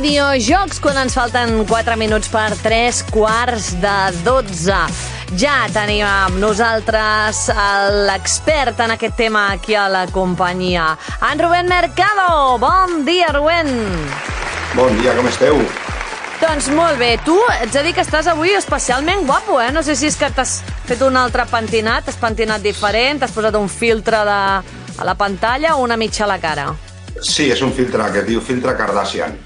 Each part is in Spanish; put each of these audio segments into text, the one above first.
videojocs quan ens falten 4 minuts per 3:15. Ja tenim amb nosaltres l'expert en aquest tema aquí a la companyia, en Rubén Mercado. Bon dia, Rubén. Bon dia, com esteu? Doncs molt bé. Tu ets a dir que estàs avui especialment guapo, eh? No sé si és que t'has fet un altre pentinat, t'has pentinat diferent, t'has posat un filtre a la pantalla o una mitja a la cara. Sí, és un filtre que es diu filtre Kardashian.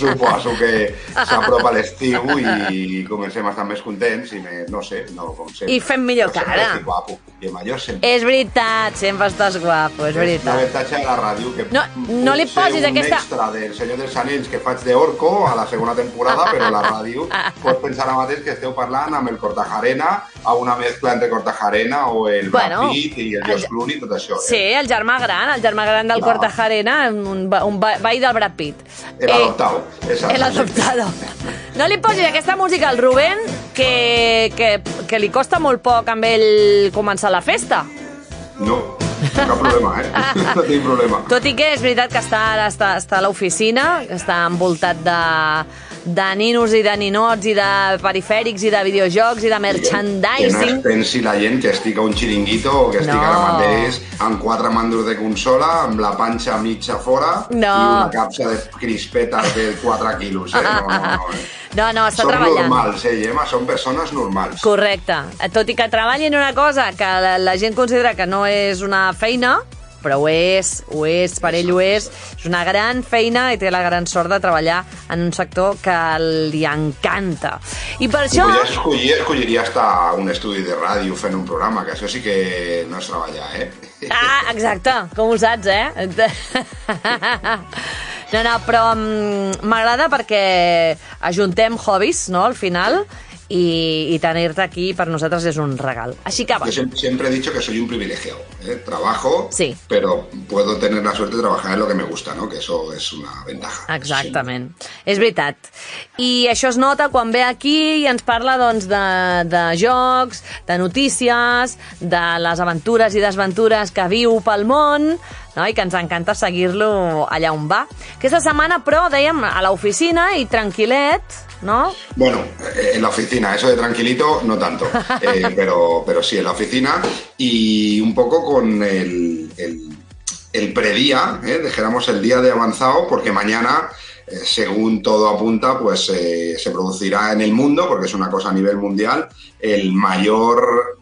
Suposo que s'apropa l'estiu i comencem a estar més contents i no sé, com sempre. I fem millor cara. Guapo. I amb allò sempre. És veritat, sempre estàs guapo, és veritat. L'avantatge de la ràdio, que no li posis aquesta... un extra del Senyor dels Anells que faig d'Orco a la segona temporada, però la ràdio pots pensar ara mateix que esteu parlant amb el Cortajarena, a una mescla entre Cortajarena o el Brad Pitt i el George Clooney, tot això. Sí, el germà gran del Cortajarena, un veí del Brad Pitt. El adoptado. El adoptado. No li posis aquesta música al Rubén, que li costa molt poc amb ell començar la festa. No, cap problema, no tinc problema. Tot i que és veritat que està a l'oficina, que està envoltat de ninos i de ninots i de perifèrics i de videojocs i de merchandising. Que no es pensi la gent que estic a un xiringuito o que estic ara mateix amb 4 mandos de consola, amb la panxa mitja fora i una capsa de crispetes de 4 quilos. No, està treballant. Són normals, Gemma, són persones normals. Correcte. Tot i que treballin una cosa que la gent considera que no és una feina, però ho és, per ell ho és. És una gran feina i té la gran sort de treballar en un sector que li encanta. I per això... Escolliria estar a un estudi de ràdio fent un programa, que això sí que no és treballar, Exacte, com ho saps, No, però m'agrada perquè ajuntem hobbies, no?, al final, y tenerte aquí para nosotros es un regal. Así que va. Yo siempre he dicho que soy un privilegiado. Trabajo, pero puedo tener la suerte de trabajar en lo que me gusta, ¿no? Que eso es una ventaja. Exactament. Sí. És veritat. I això es nota quan ve aquí i ens parla, doncs, de jocs, de notícies, de les aventures i desventures que viu pel món, no? I que ens encanta seguir-lo allà on va. Aquesta setmana, però, dèiem, a l'oficina i tranquil·let, ¿no? Bueno, en la oficina, eso de tranquilito no tanto, pero sí en la oficina y un poco con el predía, dijéramos el día de avanzado, porque mañana, según todo apunta, pues se producirá en el mundo, porque es una cosa a nivel mundial, el mayor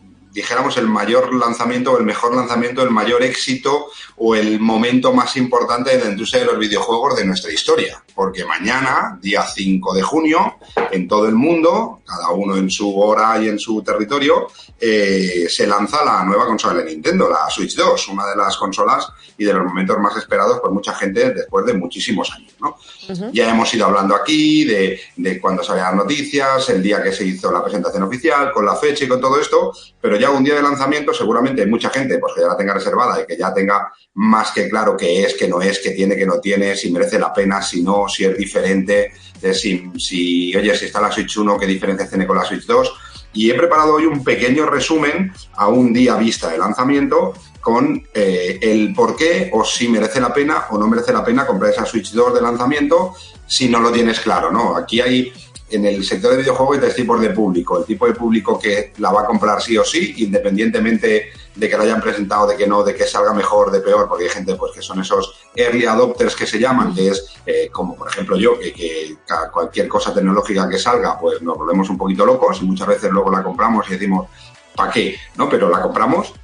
lanzamiento o el mejor lanzamiento, el mayor éxito o el momento más importante de la industria de los videojuegos de nuestra historia. Porque mañana, día 5 de junio, en todo el mundo, cada uno en su hora y en su territorio, se lanza la nueva consola de Nintendo, la Switch 2, una de las consolas y de los momentos más esperados por mucha gente después de muchísimos años, ¿no? Uh-huh. Ya hemos ido hablando aquí de cuando salían las noticias, el día que se hizo la presentación oficial, con la fecha y con todo esto, pero ya un día de lanzamiento seguramente hay mucha gente pues que ya la tenga reservada y que ya tenga más que claro qué es, qué no es, qué tiene, qué no tiene, si merece la pena, si no, si es diferente, si está la Switch 1, qué diferencias tiene con la Switch 2. Y he preparado hoy un pequeño resumen a un día vista de lanzamiento con el por qué o si merece la pena o no merece la pena comprar esa Switch 2 de lanzamiento si no lo tienes claro, ¿no? Aquí hay, en el sector de videojuegos, hay 3 tipos de público. El tipo de público que la va a comprar sí o sí, independientemente de que la hayan presentado, de que no, de que salga mejor, de peor, porque hay gente pues que son esos early adopters que se llaman, que es como por ejemplo yo, que cualquier cosa tecnológica que salga, pues nos volvemos un poquito locos y muchas veces luego la compramos y decimos, ¿para qué? ¿No? Pero la compramos.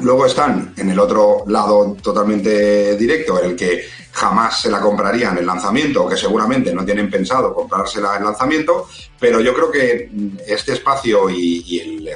Luego están en el otro lado totalmente directo, en el que jamás se la comprarían en el lanzamiento o que seguramente no tienen pensado comprársela en lanzamiento, pero yo creo que este espacio y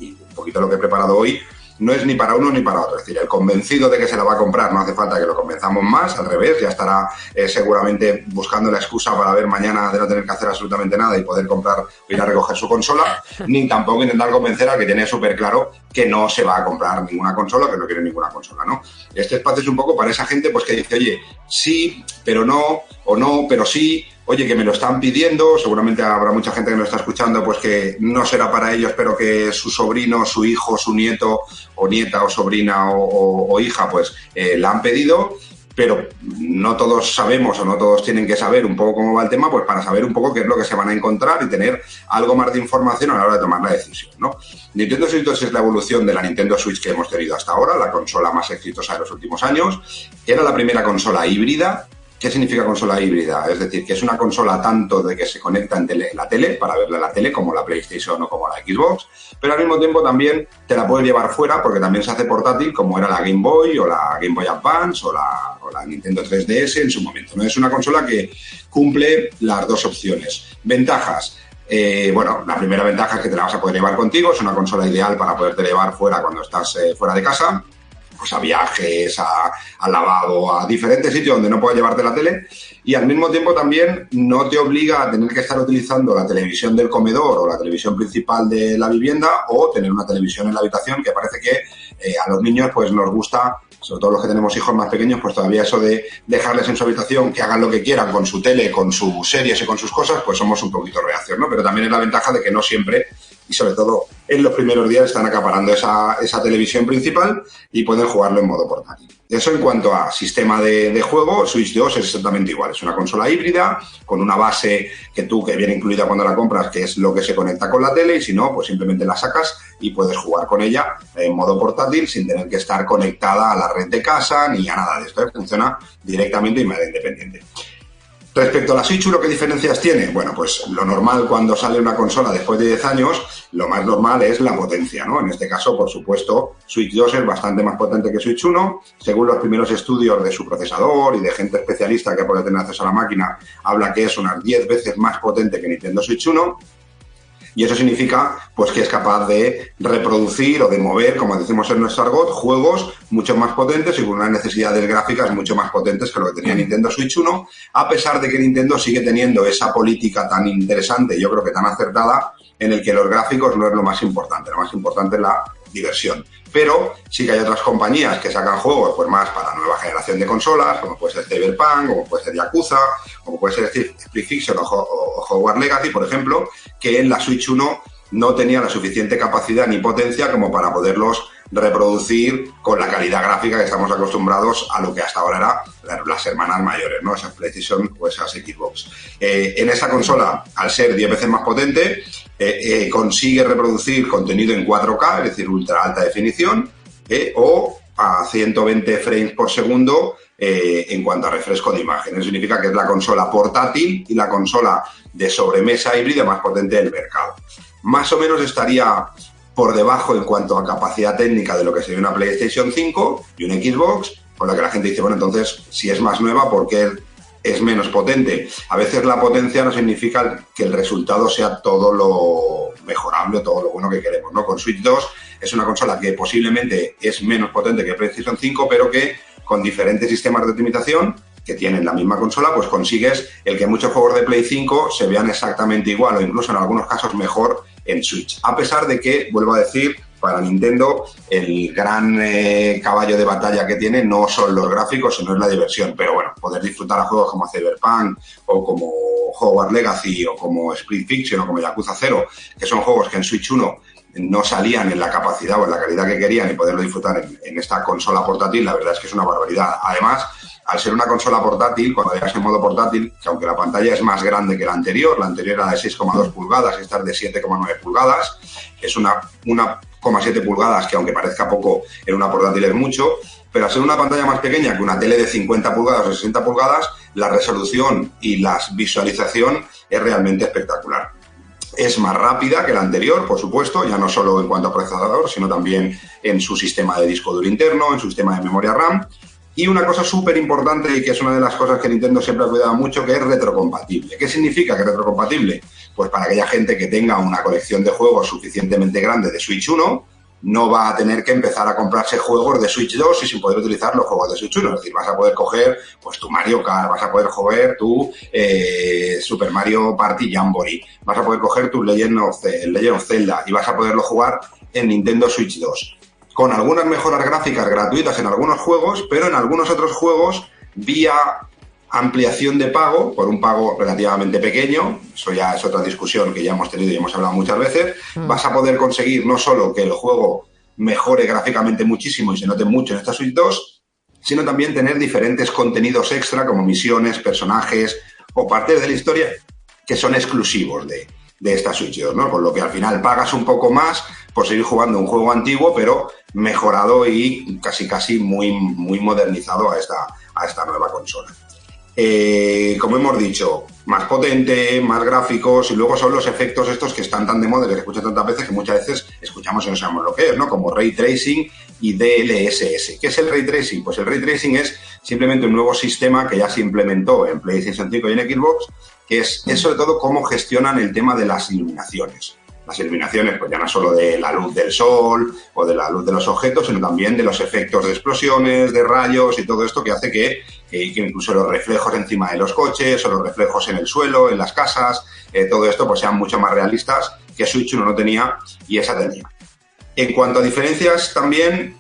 un poquito lo que he preparado hoy no es ni para uno ni para otro. Es decir, el convencido de que se la va a comprar no hace falta que lo convenzamos más, al revés, ya estará seguramente buscando la excusa para ver mañana de no tener que hacer absolutamente nada y poder comprar o ir a recoger su consola, ni tampoco intentar convencer al que tiene súper claro que no se va a comprar ninguna consola, que no quiere ninguna consola, ¿no? Este espacio es un poco para esa gente pues que dice, oye, sí, pero no, o no, pero sí, oye, que me lo están pidiendo, seguramente habrá mucha gente que nos está escuchando, pues que no será para ellos, pero que su sobrino, su hijo, su nieto, o nieta, o sobrina, o hija, pues la han pedido, pero no todos sabemos o no todos tienen que saber un poco cómo va el tema, pues para saber un poco qué es lo que se van a encontrar y tener algo más de información a la hora de tomar la decisión, ¿no? Nintendo Switch 2 es la evolución de la Nintendo Switch que hemos tenido hasta ahora, la consola más exitosa de los últimos años. Era la primera consola híbrida. ¿Qué significa consola híbrida? Es decir, que es una consola tanto de que se conecta en la tele, para verla en la tele, como la PlayStation o como la Xbox, pero al mismo tiempo también te la puedes llevar fuera porque también se hace portátil, como era la Game Boy o la Game Boy Advance o la Nintendo 3DS en su momento, ¿no? Es una consola que cumple las dos opciones. Ventajas. Bueno, la primera ventaja es que te la vas a poder llevar contigo, es una consola ideal para poderte llevar fuera cuando estás fuera de casa, pues a viajes, al lavabo, a diferentes sitios donde no puedas llevarte la tele, y al mismo tiempo también no te obliga a tener que estar utilizando la televisión del comedor o la televisión principal de la vivienda o tener una televisión en la habitación, que parece que a los niños pues nos gusta, sobre todo los que tenemos hijos más pequeños, pues todavía eso de dejarles en su habitación que hagan lo que quieran con su tele, con sus series y con sus cosas, pues somos un poquito reacios, ¿no? Pero también es la ventaja de que no siempre, y sobre todo en los primeros días, están acaparando esa televisión principal y pueden jugarlo en modo portátil. Eso en cuanto a sistema de juego, Switch 2 es exactamente igual. Es una consola híbrida con una base que viene incluida cuando la compras, que es lo que se conecta con la tele, y si no, pues simplemente la sacas y puedes jugar con ella en modo portátil sin tener que estar conectada a la red de casa ni a nada de esto. Funciona directamente y de manera independiente. Respecto a la Switch 1, ¿qué diferencias tiene? Bueno, pues lo normal cuando sale una consola después de 10 años, lo más normal es la potencia, ¿no? En este caso, por supuesto, Switch 2 es bastante más potente que Switch 1. Según los primeros estudios de su procesador y de gente especialista que puede tener acceso a la máquina, habla que es unas 10 veces más potente que Nintendo Switch 1. Y eso significa pues que es capaz de reproducir o de mover, como decimos en nuestro argot, juegos mucho más potentes y con unas necesidades gráficas mucho más potentes que lo que tenía Nintendo Switch 1, a pesar de que Nintendo sigue teniendo esa política tan interesante, yo creo que tan acertada, en el que los gráficos no es lo más importante es la diversión. Pero sí que hay otras compañías que sacan juegos pues más para la nueva generación de consolas, como puede ser Cyberpunk, como puede ser Yakuza, como puede ser Split Fiction o Hogwarts Legacy, por ejemplo, que en la Switch 1 no tenía la suficiente capacidad ni potencia como para poderlos reproducir con la calidad gráfica que estamos acostumbrados a lo que hasta ahora era las hermanas mayores, ¿no? Esas PlayStation o esas Xbox. En esa consola, al ser 10 veces más potente, consigue reproducir contenido en 4K, es decir, ultra alta definición, o a 120 frames por segundo en cuanto a refresco de imagen. Eso significa que es la consola portátil y la consola de sobremesa híbrida más potente del mercado. Más o menos estaría por debajo en cuanto a capacidad técnica de lo que sería una PlayStation 5 y una Xbox, por lo que la gente dice, bueno, entonces, si es más nueva, ¿por qué es menos potente? A veces la potencia no significa que el resultado sea todo lo mejorable, todo lo bueno que queremos, ¿no? Con Switch 2 es una consola que posiblemente es menos potente que PlayStation 5, pero que con diferentes sistemas de optimización que tienen la misma consola, pues consigues el que muchos juegos de Play 5 se vean exactamente igual o incluso en algunos casos mejor en Switch. A pesar de que, vuelvo a decir, para Nintendo el gran caballo de batalla que tiene no son los gráficos, sino es la diversión. Pero bueno, poder disfrutar a juegos como Cyberpunk o como Hogwarts Legacy o como Split Fiction o como Yakuza 0, que son juegos que en Switch 1 no salían en la capacidad o en la calidad que querían y poderlo disfrutar en esta consola portátil, la verdad es que es una barbaridad. Además, al ser una consola portátil, cuando llegas en modo portátil, que aunque la pantalla es más grande que la anterior era de 6,2 pulgadas, esta es de 7,9 pulgadas, es una 1,7 pulgadas, que aunque parezca poco, en una portátil es mucho, pero al ser una pantalla más pequeña que una tele de 50 pulgadas o 60 pulgadas, la resolución y la visualización es realmente espectacular. Es más rápida que la anterior, por supuesto, ya no solo en cuanto a procesador, sino también en su sistema de disco duro interno, en su sistema de memoria RAM. Y una cosa súper importante y que es una de las cosas que Nintendo siempre ha cuidado mucho, que es retrocompatible. ¿Qué significa que es retrocompatible? Pues para aquella gente que tenga una colección de juegos suficientemente grande de Switch 1, no va a tener que empezar a comprarse juegos de Switch 2 y sin poder utilizar los juegos de Switch 1. Es decir, vas a poder coger pues tu Mario Kart, vas a poder coger tu Super Mario Party Jamboree, vas a poder coger tu Legend of Zelda y vas a poderlo jugar en Nintendo Switch 2. Con algunas mejoras gráficas gratuitas en algunos juegos, pero en algunos otros juegos vía ampliación de pago, por un pago relativamente pequeño, eso ya es otra discusión que ya hemos tenido y hemos hablado muchas veces, vas a poder conseguir no solo que el juego mejore gráficamente muchísimo y se note mucho en esta Switch 2, sino también tener diferentes contenidos extra como misiones, personajes o partes de la historia que son exclusivos de esta Switch 2, ¿no? Con lo que al final pagas un poco más por seguir jugando un juego antiguo, pero mejorado y casi muy modernizado a esta nueva consola. Como hemos dicho, más potente, más gráficos, y luego son los efectos estos que están tan de moda, que se escuchan tantas veces que muchas veces escuchamos y no sabemos lo que es, ¿no? Como Ray Tracing y DLSS. ¿Qué es el Ray Tracing? Pues el Ray Tracing es simplemente un nuevo sistema que ya se implementó en PlayStation 5 y en Xbox, que es sobre todo cómo gestionan el tema de las iluminaciones. Las iluminaciones, pues ya no solo de la luz del sol o de la luz de los objetos, sino también de los efectos de explosiones, de rayos y todo esto que hace que incluso los reflejos encima de los coches o los reflejos en el suelo, en las casas, todo esto pues sean mucho más realistas, que Switch 1 no tenía y esa tenía. En cuanto a diferencias también,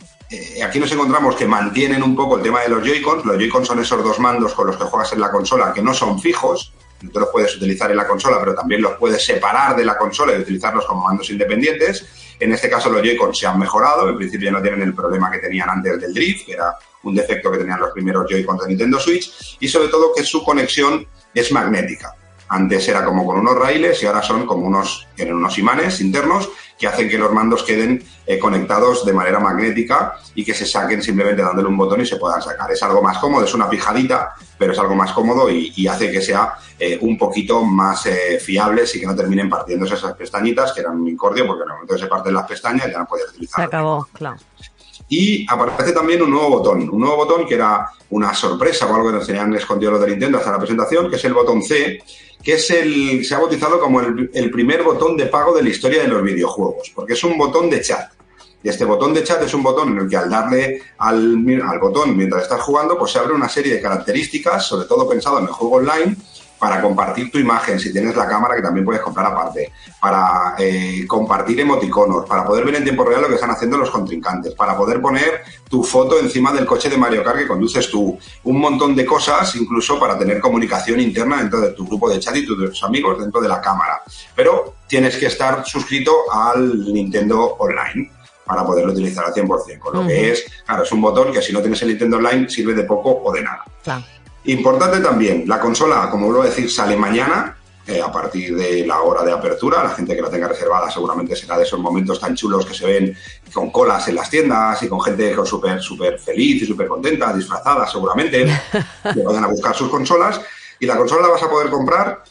aquí nos encontramos que mantienen un poco el tema de los Joy-Cons. Los Joy-Cons son esos dos mandos con los que juegas en la consola que no son fijos. Tú los puedes utilizar en la consola, pero también los puedes separar de la consola y utilizarlos como mandos independientes. En este caso los Joy-Con se han mejorado. En principio ya no tienen el problema que tenían antes del drift, que era un defecto que tenían los primeros Joy-Con de Nintendo Switch. Y sobre todo que su conexión es magnética. Antes era como con unos raíles y ahora son como tienen unos imanes internos que hacen que los mandos queden conectados de manera magnética y que se saquen simplemente dándole un botón y se puedan sacar. Es algo más cómodo, es una pijadita, pero es algo más cómodo y hace que sea un poquito más fiable y que no terminen partiéndose esas pestañitas, que eran un incordio, porque en el momento que se parten las pestañas ya no podías utilizarlo. Se acabó, claro. Y aparece también un nuevo botón que era una sorpresa o algo que nos tenían escondido los de Nintendo hasta la presentación, que es el botón C, que se ha bautizado como el primer botón de pago de la historia de los videojuegos, porque es un botón de chat. Y este botón de chat es un botón en el que al darle al botón mientras estás jugando, pues se abre una serie de características, sobre todo pensado en el juego online, para compartir tu imagen, si tienes la cámara que también puedes comprar aparte, para compartir emoticonos, para poder ver en tiempo real lo que están haciendo los contrincantes, para poder poner tu foto encima del coche de Mario Kart que conduces tú, un montón de cosas, incluso para tener comunicación interna dentro de tu grupo de chat y tus amigos dentro de la cámara. Pero tienes que estar suscrito al Nintendo Online para poderlo utilizar al 100%, con lo que es un botón que si no tienes el Nintendo Online sirve de poco o de nada. Claro. Importante también, la consola, como vuelvo a decir, sale mañana, a partir de la hora de apertura. La gente que la tenga reservada seguramente será de esos momentos tan chulos que se ven con colas en las tiendas y con gente súper feliz y súper contenta, disfrazada seguramente, que vayan a buscar sus consolas. Y la consola la vas a poder comprar.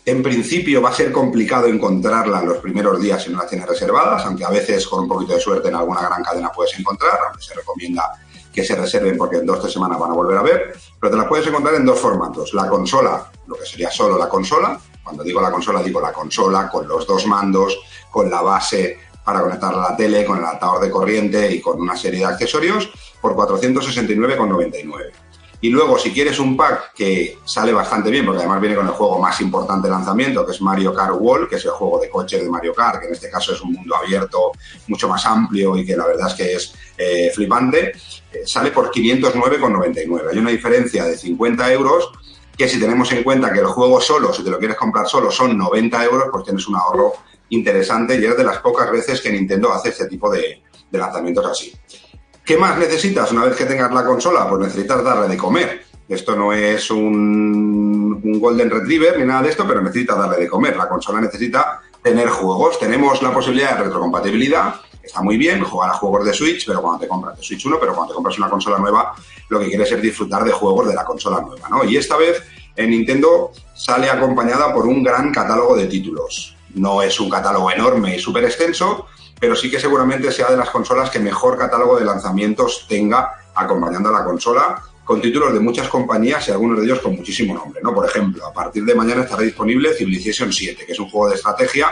En principio va a ser complicado encontrarla en los primeros días si no la tienes reservadas, aunque a veces con un poquito de suerte en alguna gran cadena puedes encontrar, aunque se recomienda que se reserven porque en 2 o 3 semanas van a volver a ver, pero te las puedes encontrar en 2 formatos. La consola, lo que sería solo la consola, cuando digo la consola con los 2 mandos, con la base para conectarla a la tele, con el adaptador de corriente y con una serie de accesorios, por 469,99. Y luego, si quieres un pack que sale bastante bien, porque además viene con el juego más importante de lanzamiento, que es Mario Kart World, que es el juego de coches de Mario Kart, que en este caso es un mundo abierto mucho más amplio y que la verdad es que es flipante, sale por 509,99. Hay una diferencia de 50 euros que si tenemos en cuenta que el juego solo, si te lo quieres comprar solo, son 90 euros, pues tienes un ahorro interesante y es de las pocas veces que Nintendo hace este tipo de lanzamientos así. ¿Qué más necesitas una vez que tengas la consola? Pues necesitas darle de comer. Esto no es un Golden Retriever ni nada de esto, pero necesitas darle de comer. La consola necesita tener juegos. Tenemos la posibilidad de retrocompatibilidad. Está muy bien jugar a juegos de Switch, pero cuando te compras de Switch 1, pero cuando te compras una consola nueva, lo que quieres es disfrutar de juegos de la consola nueva, ¿no? Y esta vez en Nintendo sale acompañada por un gran catálogo de títulos. No es un catálogo enorme y súper extenso, pero sí que seguramente sea de las consolas que mejor catálogo de lanzamientos tenga acompañando a la consola, con títulos de muchas compañías y algunos de ellos con muchísimo nombre, ¿no? Por ejemplo, a partir de mañana estará disponible Civilization 7, que es un juego de estrategia,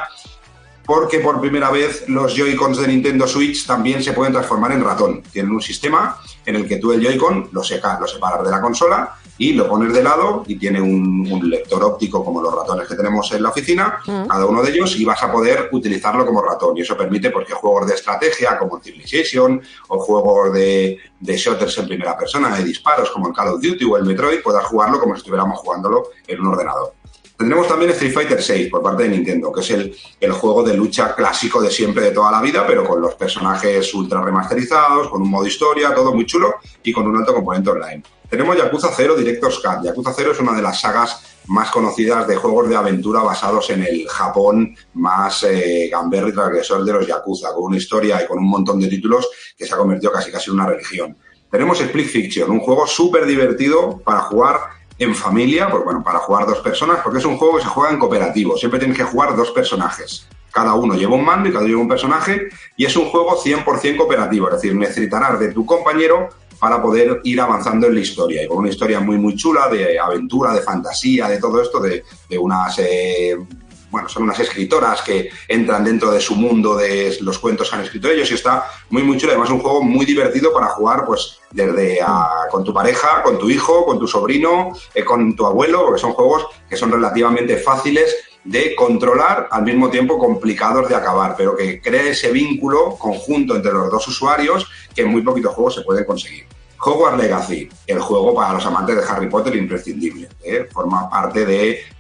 porque por primera vez los Joy-Cons de Nintendo Switch también se pueden transformar en ratón. Tienen un sistema en el que tú el Joy-Con lo separas de la consola y lo pones de lado y tiene un lector óptico como los ratones que tenemos en la oficina, cada uno de ellos, y vas a poder utilizarlo como ratón. Y eso permite porque juegos de estrategia como Civilization o juegos de shooters en primera persona, de disparos como el Call of Duty o el Metroid, puedas jugarlo como si estuviéramos jugándolo en un ordenador. Tendremos también Street Fighter VI por parte de Nintendo, que es el juego de lucha clásico de siempre, de toda la vida, pero con los personajes ultra remasterizados, con un modo historia, todo muy chulo y con un alto componente online. Tenemos Yakuza 0 Director's Cut. Yakuza 0 es una de las sagas más conocidas de juegos de aventura basados en el Japón más gamberro y transgresor de los Yakuza, con una historia y con un montón de títulos que se ha convertido casi en una religión. Tenemos Split Fiction, un juego súper divertido para jugar en familia, pues bueno, para jugar dos personas, porque es un juego que se juega en cooperativo. Siempre tienes que jugar dos personajes. Cada uno lleva un mando y cada uno lleva un personaje, y es un juego 100% cooperativo, es decir, necesitarás de tu compañero para poder ir avanzando en la historia. Y con una historia muy, muy chula, de aventura, de fantasía, de todo esto, de unas... son unas escritoras que entran dentro de su mundo de los cuentos que han escrito ellos, y está muy, muy chulo. Además, es un juego muy divertido para jugar, pues, desde con tu pareja, con tu hijo, con tu sobrino, con tu abuelo, porque son juegos que son relativamente fáciles de controlar, al mismo tiempo complicados de acabar, pero que crea ese vínculo conjunto entre los dos usuarios que en muy poquitos juegos se pueden conseguir. Hogwarts Legacy, el juego para los amantes de Harry Potter imprescindible. Forma parte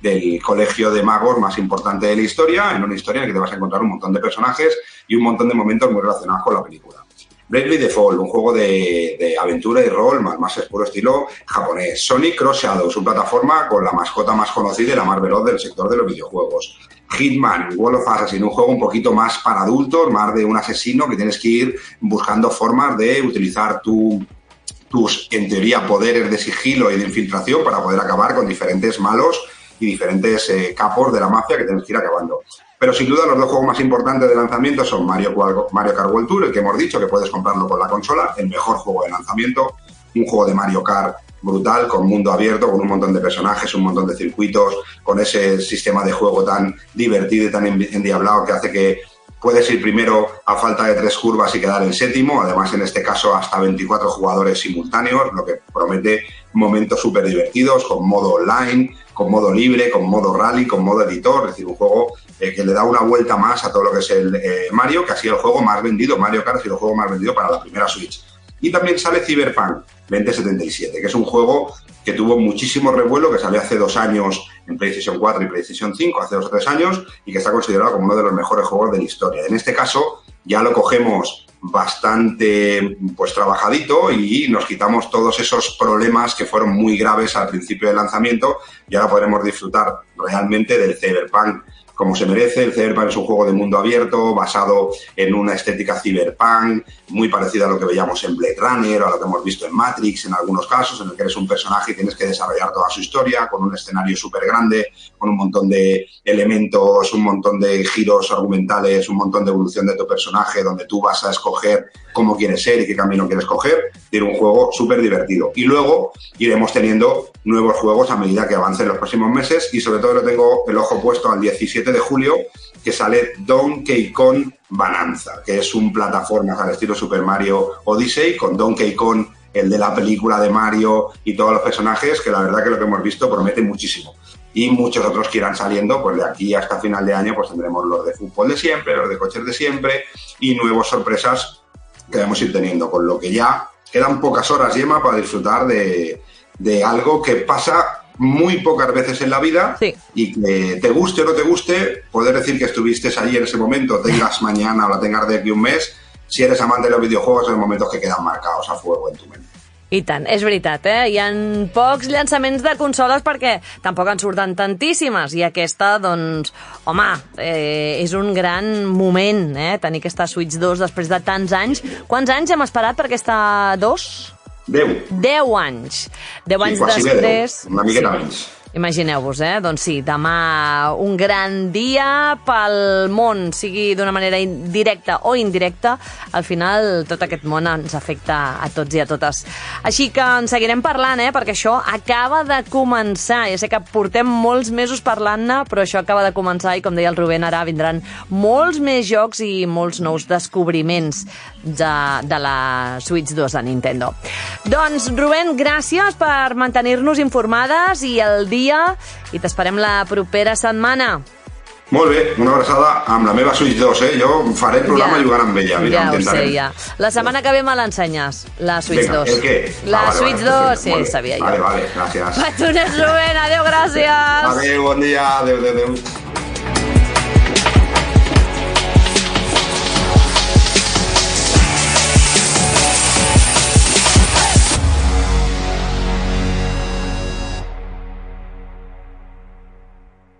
del colegio de magos más importante de la historia, en una historia en la que te vas a encontrar un montón de personajes y un montón de momentos muy relacionados con la película. Bravely Default, un juego de aventura y rol más puro estilo japonés. Sonic Cross Shadows, una plataforma con la mascota más conocida y la más veloz del sector de los videojuegos. Hitman, World of Assassin, un juego un poquito más para adultos, más de un asesino que tienes que ir buscando formas de utilizar tus, en teoría, poderes de sigilo y de infiltración para poder acabar con diferentes malos y diferentes capos de la mafia que tienes que ir acabando. Pero sin duda los dos juegos más importantes de lanzamiento son Mario Kart World Tour, el que hemos dicho que puedes comprarlo con la consola, el mejor juego de lanzamiento, un juego de Mario Kart brutal, con mundo abierto, con un montón de personajes, un montón de circuitos, con ese sistema de juego tan divertido y tan endiablado que hace que puedes ir primero a falta de 3 curvas y quedar en séptimo, además en este caso hasta 24 jugadores simultáneos, lo que promete momentos súper divertidos, con modo online, con modo libre, con modo rally, con modo editor, es decir, un juego que le da una vuelta más a todo lo que es el Mario, que ha sido el juego más vendido, Mario Kart ha sido el juego más vendido para la primera Switch. Y también sale Cyberpunk 2077, que es un juego que tuvo muchísimo revuelo, que salió hace 2 años en PlayStation 4 y PlayStation 5, hace 2 o 3 años, y que está considerado como uno de los mejores juegos de la historia. En este caso, ya lo cogemos bastante pues trabajadito y nos quitamos todos esos problemas que fueron muy graves al principio del lanzamiento, y ahora podremos disfrutar realmente del Cyberpunk como se merece. El Cyberpunk es un juego de mundo abierto, basado en una estética cyberpunk, muy parecida a lo que veíamos en Blade Runner o a lo que hemos visto en Matrix en algunos casos, en el que eres un personaje y tienes que desarrollar toda su historia, con un escenario súper grande, con un montón de elementos, un montón de giros argumentales, un montón de evolución de tu personaje, donde tú vas a escoger cómo quieres ser y qué camino quieres coger. Tiene un juego súper divertido. Y luego iremos teniendo nuevos juegos a medida que avancen los próximos meses, y sobre todo le tengo el ojo puesto al 17 de julio, que sale Donkey Kong Bonanza, que es un plataforma al estilo Super Mario Odyssey, con Donkey Kong, el de la película de Mario, y todos los personajes, que la verdad que lo que hemos visto promete muchísimo. Y muchos otros que irán saliendo, pues de aquí hasta final de año pues tendremos los de fútbol de siempre, los de coches de siempre, y nuevas sorpresas que vamos a ir teniendo, con lo que ya quedan pocas horas, Gemma, para disfrutar de algo que pasa muy pocas veces en la vida. Sí. Y que te guste o no te guste, poder decir que estuviste allí en ese momento, tengas mañana o la tengas de aquí un mes, si eres amante de los videojuegos, son momentos que quedan marcados a fuego en tu mente. I tant, és veritat, Hi ha pocs llançaments de consoles perquè tampoc en surten tantíssimes, i aquesta, doncs, home, és un gran moment, tenir aquesta Switch 2 després de tants anys. Quants anys hem esperat per aquesta 2? 10. 10 anys. 10 anys després... 10, una miqueta menys. Imagineu-vos, doncs sí, demà un gran dia pel món, sigui d'una manera directa o indirecta. Al final tot aquest món ens afecta a tots i a totes. Així que en seguirem parlant, perquè això acaba de començar. Ja sé que portem molts mesos parlant-ne, però això acaba de començar, i com deia el Rubén, ara vindran molts més jocs i molts nous descobriments de la Switch 2 de Nintendo. Doncs, Rubén, gràcies per mantenir-nos informades i el dia, i t'esperem la propera setmana. Molt bé, una abraçada amb la meva Switch 2, Jo faré el programa jugant amb ella. Mira, ja ho sé, ja. La setmana que ve me l'ensenyes, la Switch 2. El què? La Switch 2, sí, sabia jo. Vale, gràcies. Petonet, Rubén, adéu, gràcies. Adéu, bon dia, adéu.